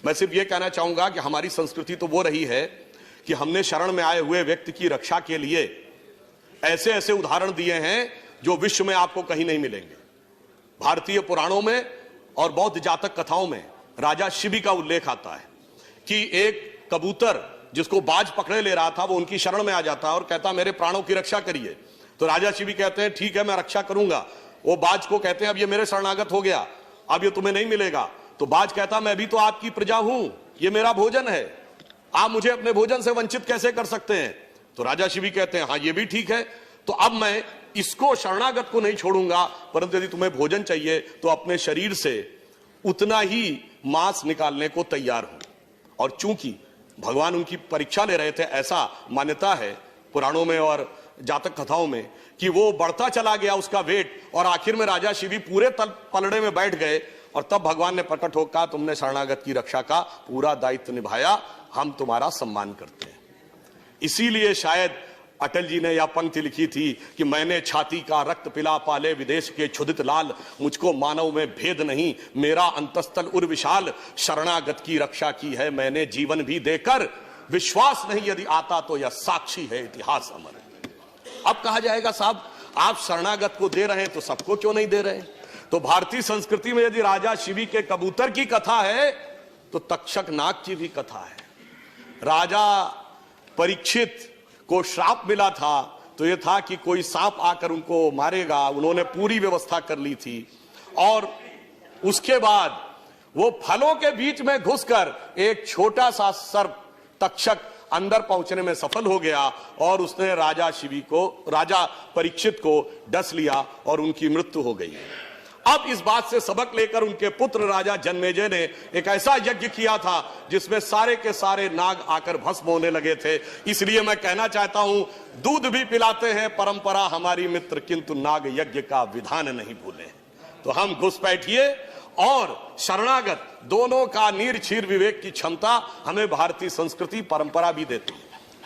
मैं सिर्फ यह कहना चाहूंगा कि हमारी संस्कृति तो वो रही है कि हमने शरण में आए हुए व्यक्ति की रक्षा के लिए ऐसे ऐसे उदाहरण दिए हैं जो विश्व में आपको कहीं नहीं मिलेंगे। भारतीय पुराणों में और बौद्ध जातक कथाओं में राजा शिबी का उल्लेख आता है कि एक कबूतर जिसको बाज पकड़े ले रहा था वो उनकी शरण में आ जाता है और कहता मेरे प्राणों की रक्षा करिए। तो राजा शिबी कहते हैं ठीक है मैं रक्षा करूंगा। वो बाज को कहते हैं अब ये मेरे शरणागत हो गया, अब ये तुम्हें नहीं मिलेगा। तो बाज कहता मैं भी तो आपकी प्रजा हूं, ये मेरा भोजन है, आप मुझे अपने भोजन से वंचित कैसे कर सकते हैं। तो राजा शिबी कहते हैं हाँ ये भी ठीक है, तो अब मैं इसको शरणागत को नहीं छोड़ूंगा, परंतु यदि तुम्हें भोजन चाहिए तो अपने शरीर से उतना ही मांस निकालने को तैयार हूं। और चूंकि भगवान उनकी परीक्षा ले रहे थे, ऐसा मान्यता है पुराणों में और जातक कथाओं में कि वो बढ़ता चला गया उसका वेट, और आखिर में राजा शिबी पूरे पलड़े में बैठ गए। और तब भगवान ने प्रकट होकर कहा तुमने शरणागत की रक्षा का पूरा दायित्व निभाया, हम तुम्हारा सम्मान करते हैं। इसीलिए शायद अटल जी ने यह पंक्ति लिखी थी कि मैंने छाती का रक्त पिला पाले विदेश के क्षुधित लाल, मुझको मानव में भेद नहीं मेरा अंतस्थल उर विशाल, शरणागत की रक्षा की है मैंने जीवन भी देकर, विश्वास नहीं यदि आता तो यह साक्षी है इतिहास अमर। अब कहा जाएगा साहब आप शरणागत को दे रहे हैं तो सबको क्यों नहीं दे रहे हैं। तो भारतीय संस्कृति में यदि राजा शिबी के कबूतर की कथा है तो तक्षक नाग की भी कथा है। राजा परीक्षित को श्राप मिला था तो यह था कि कोई सांप आकर उनको मारेगा, उन्होंने पूरी व्यवस्था कर ली थी। और उसके बाद वो फलों के बीच में घुसकर एक छोटा सा सर्प तक्षक अंदर पहुंचने में सफल हो गया और उसने राजा परीक्षित को डस लिया और उनकी मृत्यु हो गई। अब इस बात से सबक लेकर उनके पुत्र राजा जन्मेजय ने एक ऐसा यज्ञ किया था जिसमें सारे के सारे नाग आकर भस्म होने लगे थे। इसलिए मैं कहना चाहता हूं दूध भी पिलाते हैं परंपरा हमारी मित्र, किंतु नाग यज्ञ का विधान नहीं भूले। तो हम घुसपैठिए और शरणागत दोनों का नीरछीर विवेक की क्षमता हमें भारतीय संस्कृति परंपरा भी देती है।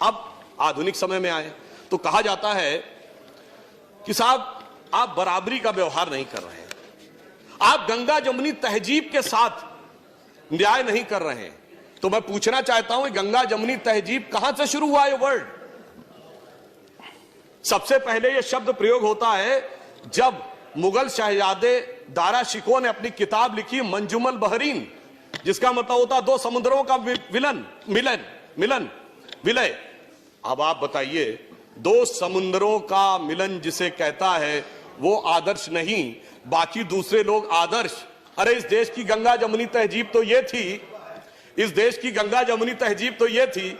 अब आधुनिक समय में आए तो कहा जाता है कि साहब आप बराबरी का व्यवहार नहीं कर रहे हैं, आप गंगा जमुनी तहजीब के साथ न्याय नहीं कर रहे हैं। तो मैं पूछना चाहता हूं गंगा जमुनी तहजीब कहां से शुरू हुआ ये वर्ड। सबसे पहले ये शब्द प्रयोग होता है जब मुगल शहजादे दारा शिकोह ने अपनी किताब लिखी मंजुमल बहरीन, जिसका मतलब होता दो समुद्रों का विलय। अब आप बताइए दो समुद्रों का मिलन जिसे कहता है वो आदर्श नहीं, बाकी दूसरे लोग आदर्श। अरे इस देश की गंगा जमुनी तहजीब तो ये थी, इस देश की गंगा जमुनी तहजीब तो ये थी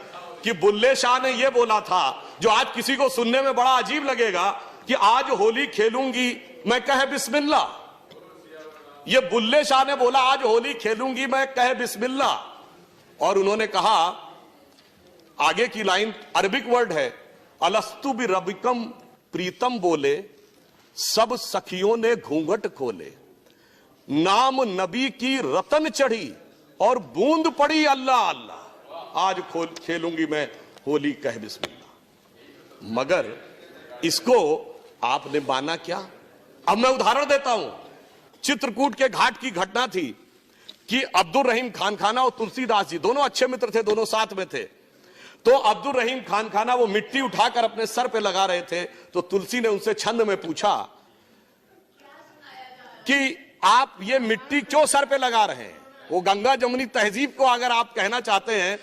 कि बुल्ले शाह ने ये बोला था, जो आज किसी को सुनने में बड़ा अजीब लगेगा, कि आज होली खेलूंगी मैं कहे बिस्मिल्लाह। ये बुल्ले शाह ने बोला आज होली खेलूंगी मैं कहे बिस्मिल्लाह। और उन्होंने कहा आगे की लाइन अरबिक वर्ड है, अलस्तु बि रबिकम प्रीतम बोले, सब सखियों ने घूंघट खोले, नाम नबी की रतन चढ़ी और बूंद पड़ी अल्लाह अल्लाह, आज खेलूंगी मैं होली कह बिस्मिल्लाह। मगर इसको आपने माना क्या। अब मैं उदाहरण देता हूं, चित्रकूट के घाट की घटना थी कि अब्दुल रहीम खान खाना और तुलसीदास जी दोनों अच्छे मित्र थे, दोनों साथ में थे। तो अब्दुल रहीम खान खाना वो मिट्टी उठाकर अपने सर पे लगा रहे थे, तो तुलसी ने उनसे छंद में पूछा कि आप ये मिट्टी क्यों सर पे लगा रहे हैं। वो गंगा जमुनी तहजीब को अगर आप कहना चाहते हैं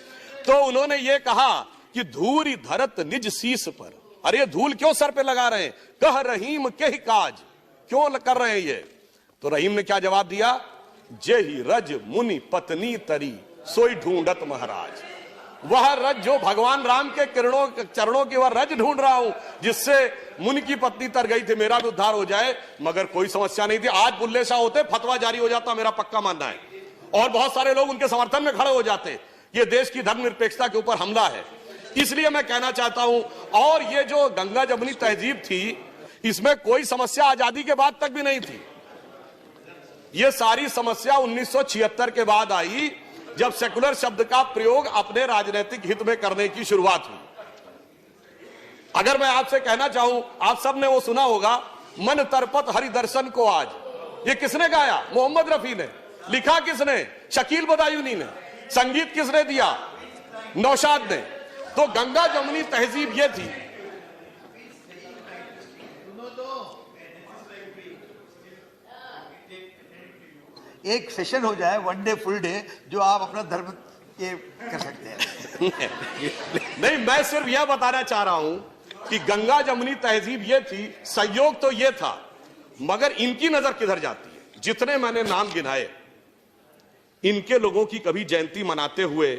तो उन्होंने ये कहा कि धूरी धरत निज शीस पर, अरे धूल क्यों सर पे लगा रहे हैं, कह रहीम के ही काज क्यों कर रहे हैं ये। तो रहीम ने क्या जवाब दिया, जेहि रज मुनि पत्नी तरी सोई ढूंढत महाराज। वह रज जो भगवान राम के चरणों की वह रज ढूंढ रहा हूं जिससे मुनि की पत्नी तर गई थी, मेरा भी उद्धार हो जाए। मगर कोई समस्या नहीं थी। आज बुल्ले शाह होते फतवा जारी हो जाता, मेरा पक्का मानना है, और बहुत सारे लोग उनके समर्थन में खड़े हो जाते। ये देश की धर्मनिरपेक्षता के ऊपर हमला है। इसलिए मैं कहना चाहता हूं, और ये जो गंगा जमुनी तहजीब थी इसमें कोई समस्या आजादी के बाद तक भी नहीं थी। ये सारी समस्या 1976 के बाद आई, जब सेकुलर शब्द का प्रयोग अपने राजनीतिक हित में करने की शुरुआत हुई। अगर मैं आपसे कहना चाहूं, आप सबने वो सुना होगा, मन तरपत हरि दर्शन को आज, ये किसने गाया, मोहम्मद रफी ने। लिखा किसने, शकील बदायूनी ने। संगीत किसने दिया? नौशाद ने। तो गंगा जमुनी तहजीब ये थी। एक सेशन हो जाए, वन डे फुल डे, जो आप अपना धर्म ये कर सकते हैं। नहीं, मैं सिर्फ यह बताना चाह रहा हूं कि गंगा जमुनी तहजीब ये थी, सहयोग तो ये था, मगर इनकी नजर किधर जाती है? जितने मैंने नाम गिनाए, इनके लोगों की कभी जयंती मनाते हुए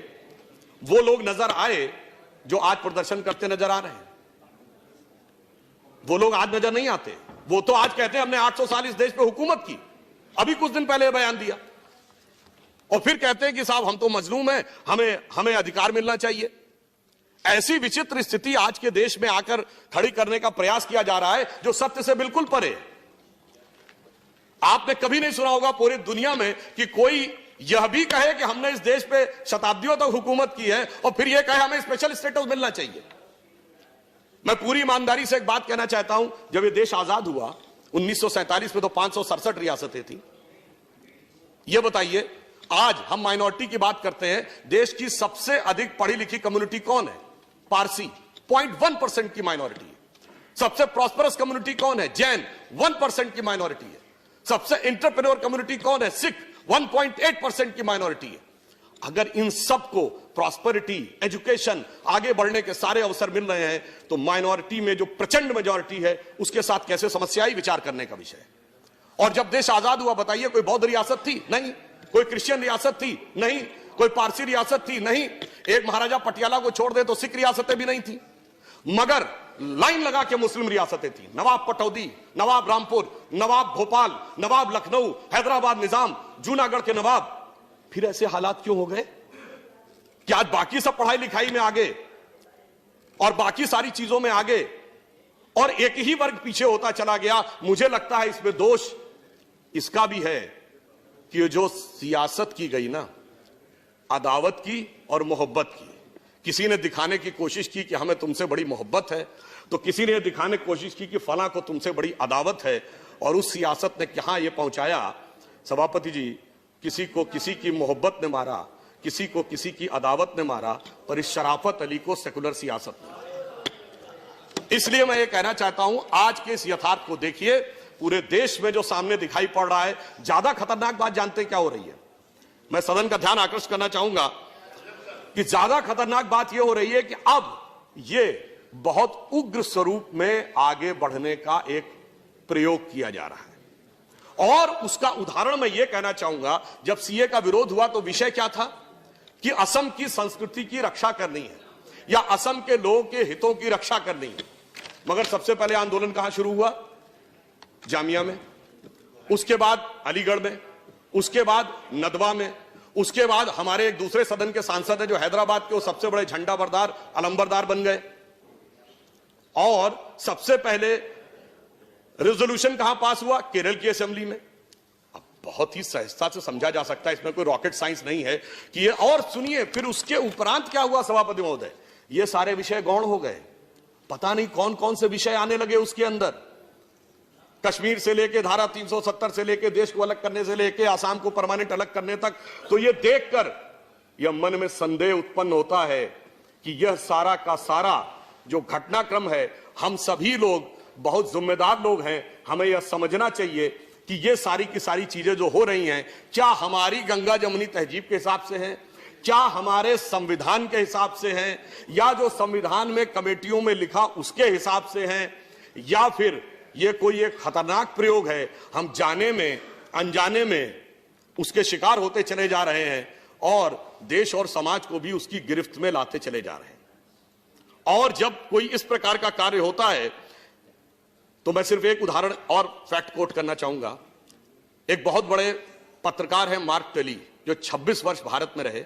वो लोग नजर आए जो आज प्रदर्शन करते नजर आ रहे हैं? वो लोग आज नजर नहीं आते। वो तो आज कहते हैं हमने 800 साल इस देश पे हुकूमत की। अभी कुछ दिन पहले बयान दिया, और फिर कहते हैं कि साहब हम तो मजलूम हैं, हमें अधिकार मिलना चाहिए। ऐसी विचित्र स्थिति आज के देश में आकर खड़ी करने का प्रयास किया जा रहा है जो सत्य से बिल्कुल परे है। आपने कभी नहीं सुना होगा पूरी दुनिया में कि कोई यह भी कहे कि हमने इस देश पे शताब्दियों तक हुकूमत की है और फिर यह कहे हमें स्पेशल स्टेटस मिलना चाहिए। मैं पूरी ईमानदारी से एक बात कहना चाहता हूं, जब यह देश आजाद हुआ 1947 में तो 567 रियासतें थी। यह बताइए, आज हम माइनॉरिटी की बात करते हैं, देश की सबसे अधिक पढ़ी लिखी कम्युनिटी कौन है? पारसी, 0.1% की माइनॉरिटी है। सबसे प्रॉस्परस कम्युनिटी कौन है? जैन, 1% की माइनॉरिटी है। सबसे एंटरप्रेन्योर कम्युनिटी कौन है? सिख, 1.8% की माइनॉरिटी है। अगर इन सबको प्रॉस्पेरिटी, एजुकेशन, आगे बढ़ने के सारे अवसर मिल रहे हैं, तो माइनॉरिटी में जो प्रचंड मेजॉरिटी है उसके साथ कैसे समस्याएं विचार करने का विषय है। और जब देश आजाद हुआ, बताइए, कोई बौद्ध रियासत थी? नहीं। कोई क्रिश्चियन रियासत थी? नहीं। कोई पारसी रियासत थी? नहीं। एक महाराजा पटियाला को छोड़ दे तो सिख रियासतें भी नहीं थी, मगर लाइन लगा के मुस्लिम रियासतें थी। नवाब पटौदी, नवाब रामपुर, नवाब भोपाल, नवाब लखनऊ, हैदराबाद निजाम, जूनागढ़ के नवाब। फिर ऐसे हालात क्यों हो गए कि आज बाकी सब पढ़ाई लिखाई में आगे और बाकी सारी चीजों में आगे और एक ही वर्ग पीछे होता चला गया? मुझे लगता है इसमें दोष इसका भी है कि जो सियासत की गई ना, अदावत की और मोहब्बत की। किसी ने दिखाने की कोशिश की कि हमें तुमसे बड़ी मोहब्बत है, तो किसी ने दिखाने की कोशिश की कि फला को तुमसे बड़ी अदावत है, और उस सियासत ने कहां यह पहुंचाया सभापति जी, किसी को किसी की मोहब्बत ने मारा, किसी को किसी की अदावत ने मारा, पर इस शराफत अली को सेकुलर सियासत ने मारा। इसलिए मैं ये कहना चाहता हूं, आज के इस यथार्थ को देखिए, पूरे देश में जो सामने दिखाई पड़ रहा है। ज्यादा खतरनाक बात जानते हैं क्या हो रही है? मैं सदन का ध्यान आकर्षित करना चाहूंगा कि ज्यादा खतरनाक बात यह हो रही है कि अब यह बहुत उग्र स्वरूप में आगे बढ़ने का एक प्रयोग किया जा रहा है। और उसका उदाहरण मैं यह कहना चाहूंगा, जब सीए का विरोध हुआ तो विषय क्या था कि असम की संस्कृति की रक्षा करनी है या असम के लोगों के हितों की रक्षा करनी है। मगर सबसे पहले आंदोलन कहां शुरू हुआ? जामिया में, उसके बाद अलीगढ़ में, उसके बाद नदवा में, उसके बाद हमारे एक दूसरे सदन के सांसद हैं जो हैदराबाद के वो सबसे बड़े झंडा बरदार, अलंबरदार बन गए। और सबसे पहले रेजोल्यूशन कहां पास हुआ? केरल की असेंबली में। अब बहुत ही सहजता से समझा जा सकता है, इसमें कोई रॉकेट साइंस नहीं है कि ये। और सुनिए, फिर उसके उपरांत क्या हुआ सभापति महोदय? ये सारे विषय गौण हो गए। पता नहीं कौन कौन से विषय आने लगे उसके अंदर। कश्मीर से लेके धारा 370 से लेके देश को अलग करने से लेके आसाम को परमानेंट अलग करने तक। तो ये देखकर यह मन में संदेह उत्पन्न होता है कि यह सारा का सारा जो घटनाक्रम है, हम सभी लोग बहुत जिम्मेदार लोग हैं, हमें यह समझना चाहिए कि ये सारी की सारी चीजें जो हो रही हैं, क्या हमारी गंगा जमुनी तहजीब के हिसाब से हैं, क्या हमारे संविधान के हिसाब से हैं, या जो संविधान में कमेटियों में लिखा उसके हिसाब से हैं, या फिर ये कोई एक खतरनाक प्रयोग है, हम जाने में अनजाने में उसके शिकार होते चले जा रहे हैं और देश और समाज को भी उसकी गिरफ्त में लाते चले जा रहे हैं। और जब कोई इस प्रकार का कार्य होता है तो मैं सिर्फ एक उदाहरण और फैक्ट कोट करना चाहूंगा। एक बहुत बड़े पत्रकार हैं मार्क टेली, जो 26 वर्ष भारत में रहे,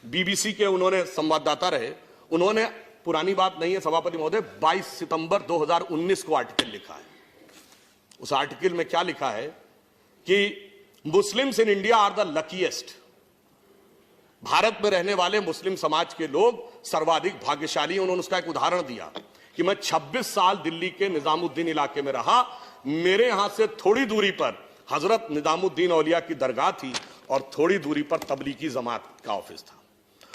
बीबीसी के उन्होंने संवाददाता रहे। उन्होंने, पुरानी बात नहीं है सभापति महोदय, 22 सितंबर 2019 को आर्टिकल लिखा है। उस आर्टिकल में क्या लिखा है कि Muslims in India are the luckiest. Bharat में रहने वाले मुस्लिम समाज के लोग सर्वाधिक भाग्यशाली। उन्होंने उसका एक उदाहरण दिया कि मैं 26 साल दिल्ली के निजामुद्दीन इलाके में रहा, मेरे यहां से थोड़ी दूरी पर हजरत निजामुद्दीन औलिया की दरगाह थी और थोड़ी दूरी पर तबलीगी जमात का ऑफिस था।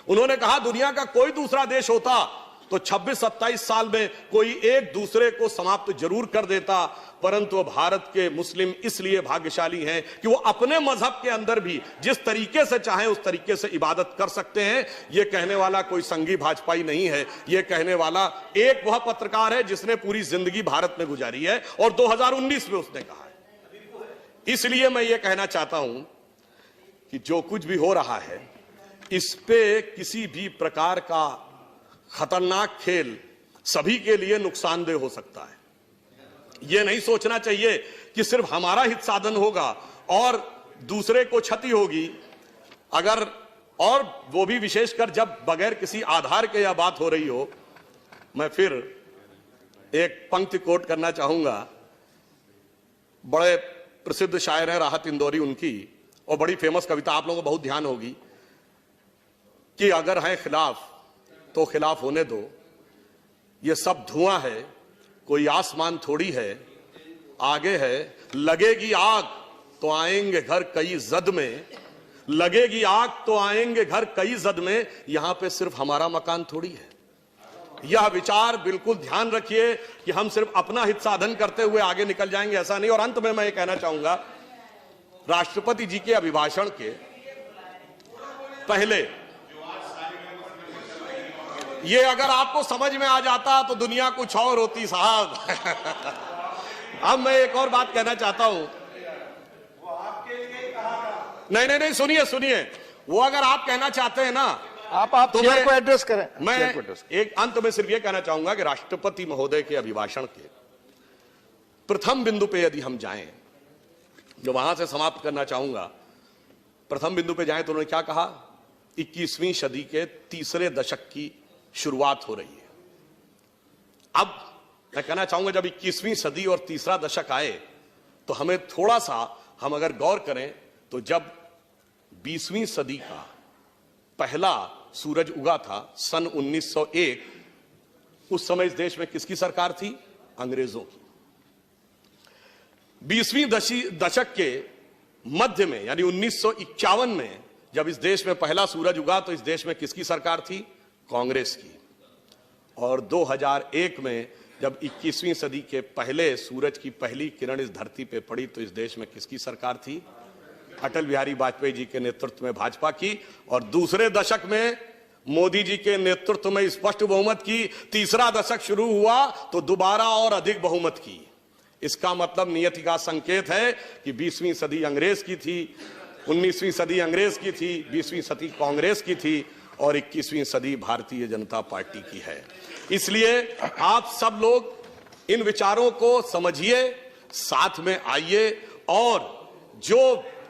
उन्होंने कहा दुनिया का कोई दूसरा देश होता तो 26-27 साल में कोई एक दूसरे को समाप्त जरूर कर देता, परंतु भारत के मुस्लिम इसलिए भाग्यशाली हैं कि वो अपने मजहब के अंदर भी जिस तरीके से चाहे उस तरीके से इबादत कर सकते हैं। ये कहने वाला कोई संघी भाजपाई नहीं है, ये कहने वाला एक वह पत्रकार है जिसने पूरी जिंदगी भारत में गुजारी है और 2019 में उसने कहा है। इसलिए मैं ये कहना चाहता हूं कि जो कुछ भी हो रहा है इस पे किसी भी प्रकार का खतरनाक खेल सभी के लिए नुकसानदेह हो सकता है। यह नहीं सोचना चाहिए कि सिर्फ हमारा हित साधन होगा और दूसरे को क्षति होगी। अगर और वो भी विशेषकर जब बगैर किसी आधार के यह बात हो रही हो। मैं फिर एक पंक्ति कोट करना चाहूंगा, बड़े प्रसिद्ध शायर है राहत इंदौरी उनकी, और बड़ी फेमस कविता, आप लोगों को बहुत ध्यान होगी, कि अगर है खिलाफ तो खिलाफ होने दो, ये सब धुआं है कोई आसमान थोड़ी है, आगे है लगेगी आग तो आएंगे घर कई जद में, लगेगी आग तो आएंगे घर कई जद में, यहां पे सिर्फ हमारा मकान थोड़ी है। यह विचार बिल्कुल ध्यान रखिए कि हम सिर्फ अपना हित साधन करते हुए आगे निकल जाएंगे, ऐसा नहीं। और अंत में मैं ये कहना चाहूंगा, राष्ट्रपति जी के अभिभाषण के पहले ये अगर आपको समझ में आ जाता तो दुनिया कुछ और होती साहब। अब मैं एक और बात कहना चाहता हूं। वो आपके लिए कहा नहीं, सुनिए, वो अगर आप कहना चाहते हैं ना आप तो चेयर को एड्रेस करें। मैं एक अंत में सिर्फ ये कहना चाहूंगा कि राष्ट्रपति महोदय के अभिभाषण के प्रथम बिंदु पे यदि हम जाएं, जो वहां से समाप्त करना चाहूंगा, प्रथम बिंदु पे जाएं तो उन्होंने क्या कहा, 21वीं सदी के तीसरे दशक की शुरुआत हो रही है। अब मैं कहना चाहूंगा जब 21वीं सदी और तीसरा दशक आए तो हमें थोड़ा सा, हम अगर गौर करें तो जब 20वीं सदी का पहला सूरज उगा था सन 1901, उस समय इस देश में किसकी सरकार थी? अंग्रेजों की। 20वीं दशक के मध्य में यानी 1951 में जब इस देश में पहला सूरज उगा तो इस देश में किसकी सरकार थी? कांग्रेस की। और 2001 में जब 21वीं सदी के पहले सूरज की पहली किरण इस धरती पे पड़ी तो इस देश में किसकी सरकार थी? अटल बिहारी वाजपेयी जी के नेतृत्व में भाजपा की। और दूसरे दशक में मोदी जी के नेतृत्व में स्पष्ट बहुमत की। तीसरा दशक शुरू हुआ तो दोबारा और अधिक बहुमत की। इसका मतलब नियति का संकेत है कि 20वीं सदी अंग्रेज की थी, 19वीं सदी अंग्रेज की थी, 20वीं सदी कांग्रेस की थी और 21वीं सदी भारतीय जनता पार्टी की है। इसलिए आप सब लोग इन विचारों को समझिए, साथ में आइए और जो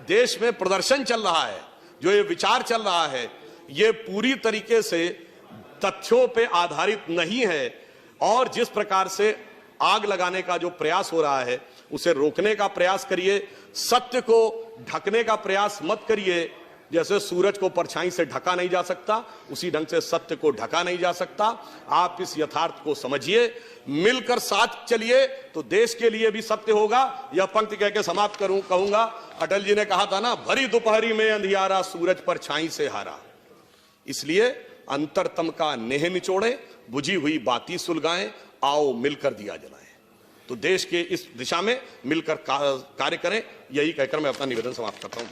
देश में प्रदर्शन चल रहा है, जो ये विचार चल रहा है, ये पूरी तरीके से तथ्यों पे आधारित नहीं है और जिस प्रकार से आग लगाने का जो प्रयास हो रहा है उसे रोकने का प्रयास करिए। सत्य को ढकने का प्रयास मत करिए। जैसे सूरज को परछाई से ढका नहीं जा सकता, उसी ढंग से सत्य को ढका नहीं जा सकता। आप इस यथार्थ को समझिए, मिलकर साथ चलिए तो देश के लिए भी सत्य होगा। यह पंक्ति कह के समाप्त कहूंगा, अटल जी ने कहा था ना, भरी दोपहरी में अंधियारा सूरज परछाई से हारा। इसलिए अंतरतम का नेह निचोड़े, बुझी हुई बाती सुलगाएं, आओ मिलकर दिया जलाएं। तो देश के इस दिशा में मिलकर कार्य करें, यही कहकर मैं अपना निवेदन समाप्त करता हूं।